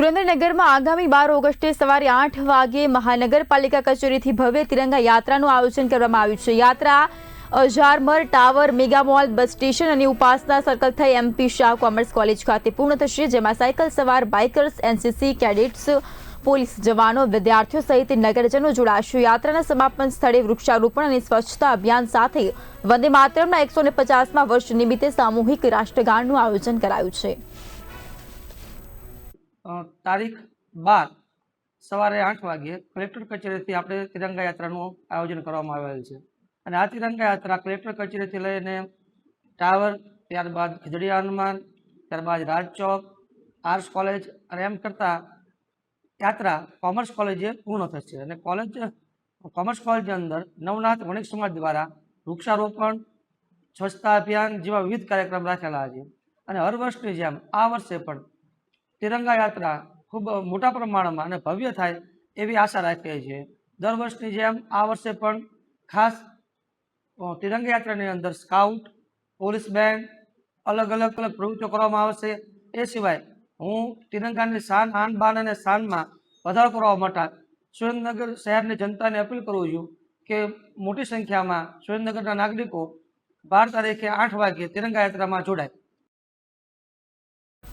સુરેન્દ્રનગરમાં આગામી 12 ઓગસ્ટે સવારે 8 વાગે મહાનગરપાલિકા કચેરીથી ભવ્ય તિરંગા યાત્રાનું આયોજન કરવામાં આવ્યું છે। યાત્રા ઝારમર tower, mega mall, bus station અને ઉપાસના સર્કલ થઈ એમપી શાહ કોમર્સ કોલેજ ખાતે પૂર્ણ થશે, જેમાં સાયકલ સવાર, બાઇકર્સ, એનસીસી કેડેટ્સ, પોલીસ જવાનો, વિદ્યાર્થીઓ સહિત નગરજનો જોડાશે। યાત્રાના સમાપન સ્થળે વૃક્ષારોપણ અને સ્વચ્છતા અભિયાન સાથે વંદે માતરમના 150મા વર્ષ નિમિત્તે સામૂહિક રાષ્ટ્રગાનનું આયોજન કરાયું છે। તારીખ 12 સવારે 8 વાગે કલેક્ટર કચેરીથી આપણે તિરંગા યાત્રાનું આયોજન કરવામાં આવેલ છે અને આ તિરંગા યાત્રા કલેક્ટર કચેરીથી લઈને ટાવર, ત્યારબાદ ખીજડીયા હનુમાન, ત્યારબાદ રાજ ચોક, આર્ટ્સ કોલેજ અને એમ કરતાં યાત્રા કોમર્સ કોલેજે પૂર્ણ થશે અને કોમર્સ કોલેજની અંદર નવનાથ વણિક સમાજ દ્વારા વૃક્ષારોપણ, સ્વચ્છતા અભિયાન જેવા વિવિધ કાર્યક્રમ રાખેલા છે અને હર વર્ષની જેમ આ વર્ષે પણ તિરંગા યાત્રા ખૂબ મોટા પ્રમાણમાં અને ભવ્ય થાય એવી આશા રાખીએ છીએ। દર વર્ષની જેમ આ વર્ષે પણ ખાસ તિરંગા યાત્રાની અંદર સ્કાઉટ, પોલીસ બેન્ડ, અલગ અલગ પ્રવૃત્તિઓ કરવામાં આવશે। એ સિવાય હું તિરંગાની શાન, આન બાન અને શાનમાં વધારો કરવા માટે સુરેન્દ્રનગર શહેરની જનતાને અપીલ કરું છું કે મોટી સંખ્યામાં સુરેન્દ્રનગરના નાગરિકો 12 તારીખે 8 વાગે તિરંગા યાત્રામાં જોડાય।